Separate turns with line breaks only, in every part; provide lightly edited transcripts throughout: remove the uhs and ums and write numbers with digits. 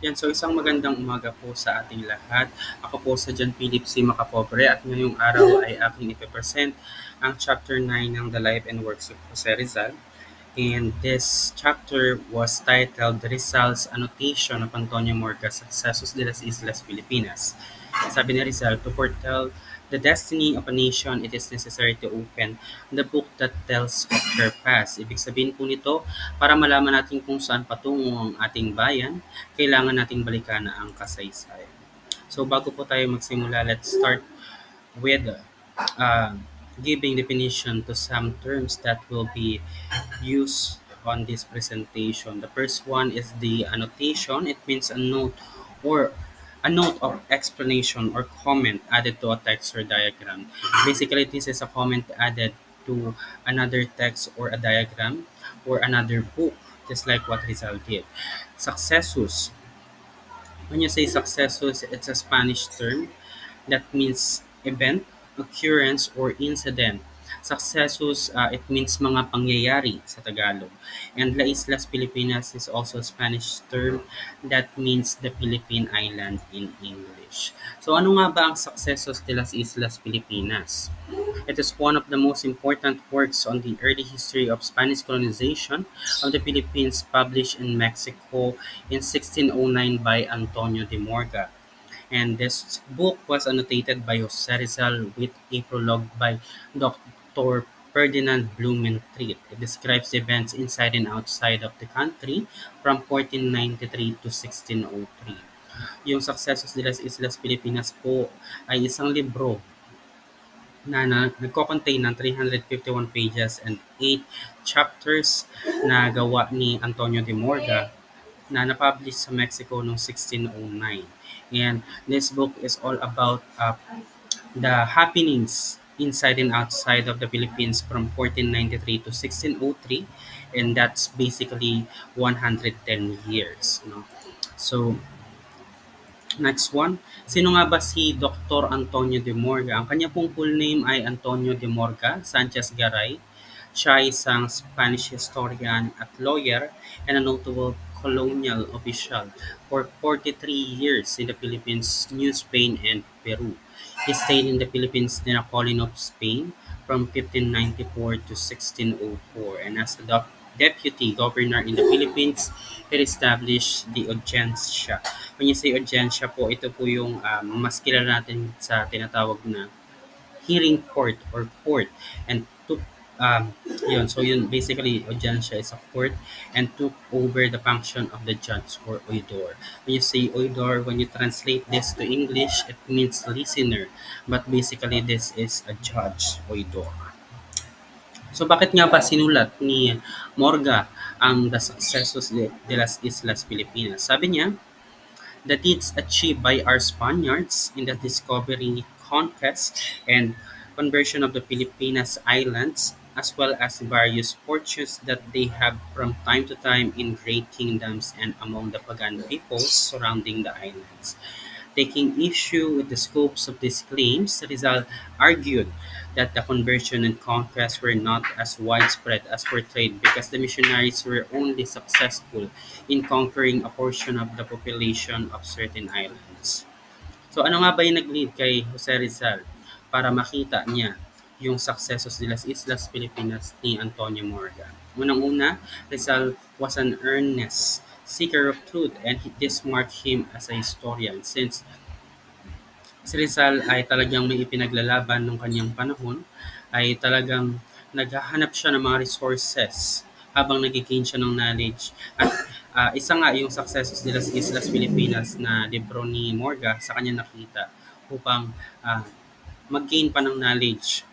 Yan, so isang magandang umaga po sa ating lahat. Ako po sa John Philip C. Macapobre at ngayong araw ay aking ipipresent ang Chapter 9 ng The Life and Works of Jose Rizal. And this chapter was titled Rizal's Annotation of Antonio Morga's Successos de las Islas Filipinas. Sabi ni Rizal, to foretell the destiny of a nation, it is necessary to open the book that tells of her past. Ibig sabihin po nito, para malaman natin kung saan patungo ang ating bayan, kailangan nating balikan ang kasaysayan. So bago po tayo magsimula, let's start with uh, giving definition to some terms that will be used on this presentation. The first one is the annotation. It means or a note of explanation or comment added to a text or diagram. Basically, this is a comment added to another text or a diagram or another book, just like what Rizal did. Successus. When you say successus, it's a Spanish term that means event, occurrence, or incident. Successus, it means mga pangyayari sa Tagalog. And La Islas Filipinas is also a Spanish term that means the Philippine island in English. So ano nga ba ang Successos de las Islas Filipinas? It is one of the most important works on the early history of Spanish colonization of the Philippines, published in Mexico in 1609 by Antonio de Morga. And this book was annotated by Jose Rizal with a prologue by Dr. Ferdinand Blumentritt. It describes the events inside and outside of the country from 1493 to 1603. Yung Successos de las Islas Filipinas po ay isang libro na nagko-contain ng 351 pages and 8 chapters na gawa ni Antonio de Morga na na-publish sa Mexico noong 1609. And this book is all about the happenings inside and outside of the Philippines from 1493 to 1603, and that's basically 110 years. No? So, next one, sino nga ba si Dr. Antonio de Morga? Ang kanya pong full name ay Antonio de Morga Sanchez Garay. Siya ay isang Spanish historian at lawyer and a notable colonial official for 43 years in the Philippines, New Spain, and Peru. He stayed in the Philippines in a colony of Spain from 1594 to 1604, and as a deputy governor in the Philippines, he established the audiencia. When you say audiencia po, ito po yung mas kilala natin sa tinatawag na hearing court or court, and took yun, so yun basically audiencia is a court and took over the function of the judge or oidor. When you say oidor, when you translate this to English, it means listener, but basically this is a judge, oidor. So bakit nga ba sinulat ni Morga ang The Successos de las Islas Filipinas? Sabi niya, the deeds achieved by our Spaniards in the discovery, conquest, and conversion of the Filipinas Islands, as well as various fortunes that they have from time to time in great kingdoms and among the pagan peoples surrounding the islands. Taking issue with the scopes of these claims, Rizal argued that the conversion and conquest were not as widespread as portrayed because the missionaries were only successful in conquering a portion of the population of certain islands. So ano nga ba yung nag-lead kay Jose Rizal para makita niya yung Successos de las Islas Filipinas ni Antonio Morga? Unang-una, Rizal was an earnest seeker of truth, and this marked him as a historian since si Rizal ay talagang may ipinaglalaban nung kanyang panahon, ay talagang naghahanap siya ng mga resources habang nag-gain siya ng knowledge. At isa nga yung Successos de las Islas Filipinas na libro ni Morga sa kanya nakita upang mag-gain pa ng knowledge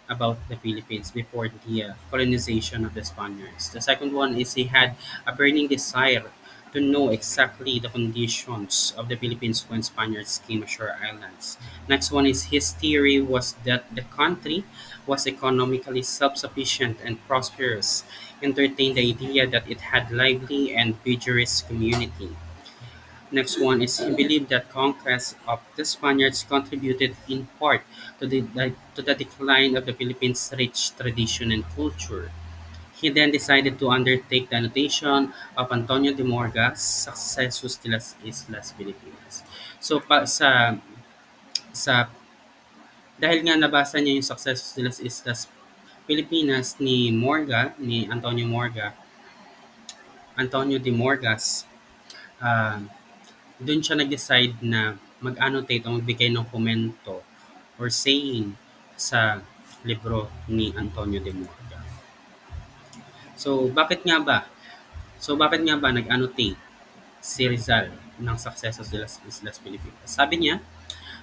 about the Philippines before the colonization of the Spaniards. The second one is he had a burning desire to know exactly the conditions of the Philippines when Spaniards came ashore islands. Next one is his theory was that the country was economically self-sufficient and prosperous, entertained the idea that it had lively and vigorous community. Next one is he believed that conquest of the Spaniards contributed in part to the decline of the Philippines' rich tradition and culture. He then decided to undertake the annotation of Antonio de Morga's Successus de las Islas Filipinas. So sa dahil nga nabasa niya yung Successus de las Islas Pilipinas ni Antonio de Morgas, ah, doon siya nag-decide na mag-annotate o magbigay ng komento or saying sa libro ni Antonio de Morga. So, bakit nga ba nag-annotate si Rizal ng Successos de las Islas Pilipinas? Sabi niya,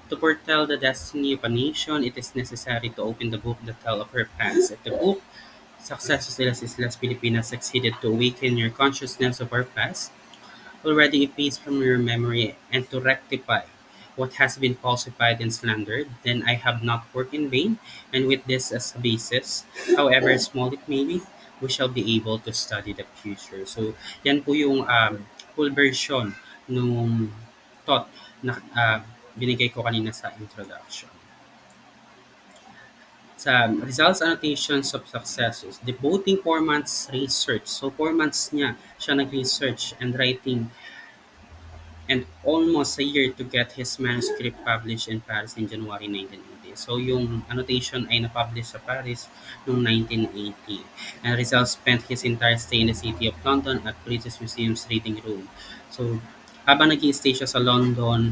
to foretell the destiny of a nation, it is necessary to open the book that tell of her past. If the book Successos de las Islas Pilipinas succeeded to awaken your consciousness of our past, already effaced from your memory, and to rectify what has been falsified and slandered, then I have not worked in vain, and with this as a basis, however small it may be, we shall be able to study the future. So, yan po yung full version nung thought na binigay ko kanina sa introduction. Sa results annotations of successes, devoting 4 months research. So 4 months siya nag-research and writing and almost a year to get his manuscript published in Paris in January 1980. So yung annotation ay na-publish sa Paris noong 1980. And Rizal spent his entire stay in the city of London at British Museum's reading room. So habang nag-i-stay siya sa London,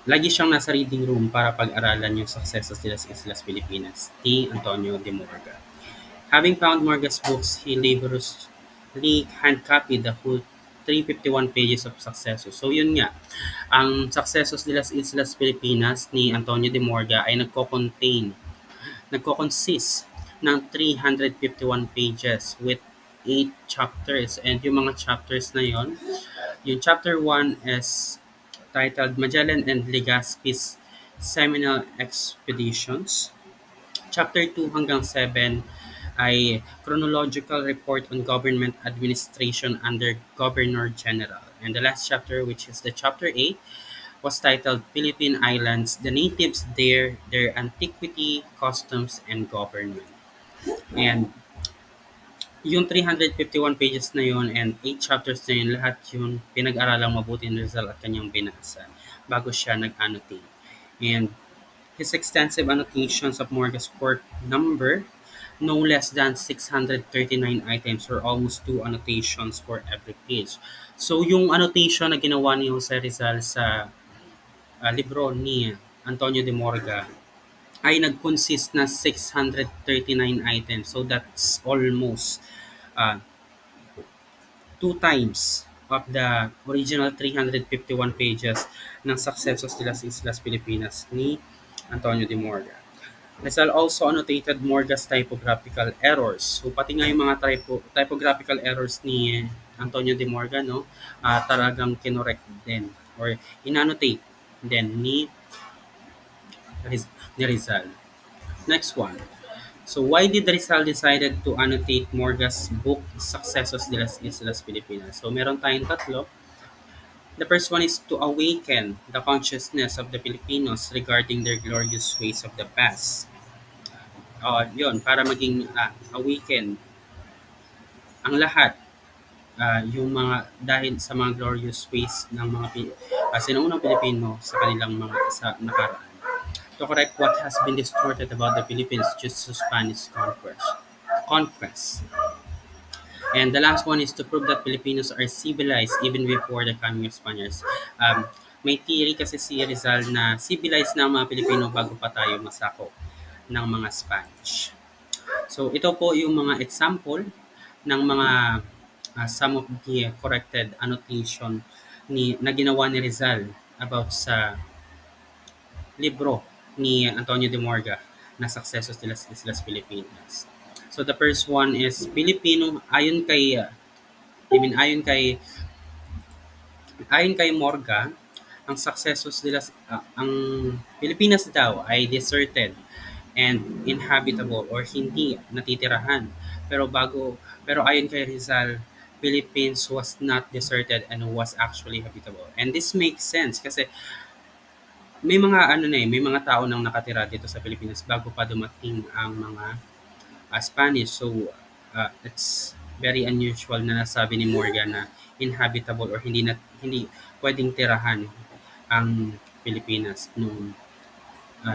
lagi siyang nasa reading room para pag-aralan yung Successos de las Islas Filipinas ni Antonio de Morga. Having found Morga's books, he laboriously hand-copied the whole 351 pages of Successos. So yun nga, ang Successos de las Islas Filipinas ni Antonio de Morga ay nagko-consist ng 351 pages with 8 chapters. And yung mga chapters na yon, yung chapter 1 is titled Magellan and Legazpi's Seminole Expeditions. Chapter 2 hanggang 7 ay chronological report on government administration under Governor General. And the last chapter, which is the chapter 8, was titled Philippine Islands, the natives there, their antiquity, customs, and government. And yung 351 pages na yun and 8 chapters na yun, lahat yun pinag-aralang mabuti ni Rizal at kanyang binasa bago siya nag-annotate. And his extensive annotations of Morga's work number no less than 639 items or almost 2 annotations for every page. So yung annotation na ginawa ni Jose Rizal sa libro ni Antonio de Morga ay nag-consist na 639 items. So that's almost 2 times of the original 351 pages ng Successos de las Islas Filipinas ni Antonio de Morga. Rizal also annotated Morga's typographical errors. So pati nga yung mga typographical errors ni Antonio de Morga, no, talagang kinorek din or inannotate din ni Rizal. Next one. So why did Rizal decided to annotate Morga's book Successos de las Islas Filipinas? So meron tayong tatlo. The first one is to awaken the consciousness of the Filipinos regarding their glorious ways of the past. Yun, para maging awaken ang lahat yung mga dahil sa mga glorious ways ng mga sinuunang Pilipino sa kanilang mga sa nakaraan. To correct what has been distorted about the Philippines due to Spanish conquest. And the last one is to prove that Filipinos are civilized even before the coming of Spaniards. May theory kasi si Rizal na civilized na ang mga Pilipino bago pa tayo masakop ng mga Spanish. So ito po yung mga example ng mga some of the corrected annotation na ginawa ni Rizal about sa libro ni Antonio de Morga na Successos de las Islas Filipinas. So the first one is Filipino ayon kay Morga, ang Successos de las ang Pilipinas daw ay deserted and inhabitable or hindi natitirahan. Pero ayon kay Rizal, Philippines was not deserted and was actually habitable. And this makes sense kasi may mga tao nang nakatira dito sa Pilipinas bago pa dumating ang mga Spanish. So, it's very unusual na nasabi ni Morgan na inhabitable or hindi pwedeng tirahan ang Pilipinas nung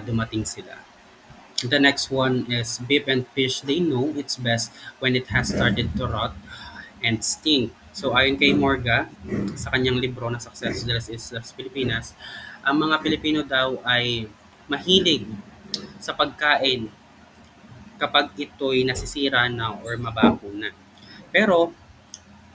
dumating sila. The next one is beef and fish. They know it's best when it has started to rot and stink. So ayon kay Morga, sa kanyang libro na Success de las Islas Pilipinas, ang mga Pilipino daw ay mahilig sa pagkain kapag ito'y nasisira na or mabaho na. Pero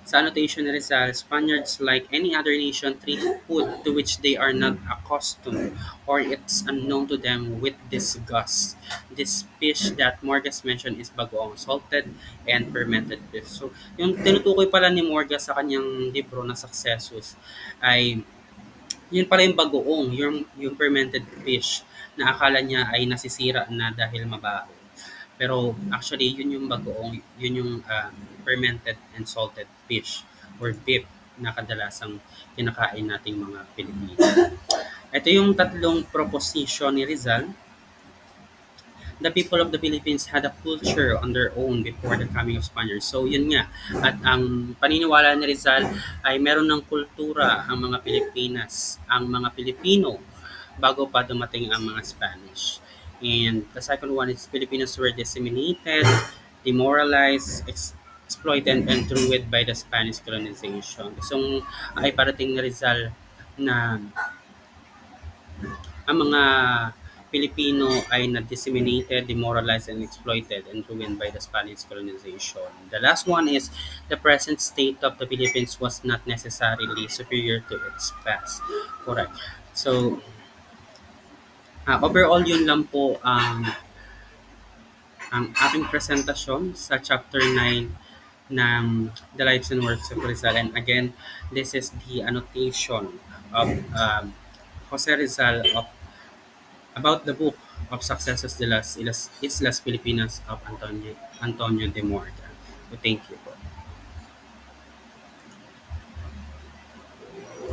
sa annotation ni Rizal, Spaniards, like any other nation, treat food to which they are not accustomed or it's unknown to them with disgust. This fish that Morgas mentioned is bagoong, salted and fermented fish. So, yung tinutukoy pala ni Morgas sa kanyang libro na Successus ay yun pala yung bagoong, yung fermented fish na akala niya ay nasisira na dahil mabaho. Pero actually, yun yung bagoong, yun yung fermented and salted fish or beef na kadalasang kinakain nating mga Pilipino. Ito yung tatlong proposition ni Rizal. The people of the Philippines had a culture on their own before the coming of Spaniards. So yun nga, at ang paniniwala ni Rizal ay meron ng kultura ang mga Pilipinas, ang mga Pilipino bago pa dumating ang mga Spanish. And the second one is Filipinos were disseminated, demoralized, exploited, and ruined by the Spanish colonization. So, ay parating ni Rizal na ang mga Pilipino ay na-disseminated, demoralized, and exploited and ruined by the Spanish colonization. The last one is the present state of the Philippines was not necessarily superior to its past. Correct. So, overall yun lang po ang aking presentasyon sa chapter 9 ng The Lives and Works of Rizal. And again, this is the annotation of Jose Rizal about the book of Successes de las Islas Filipinas of Antonio de Morga. So thank you po.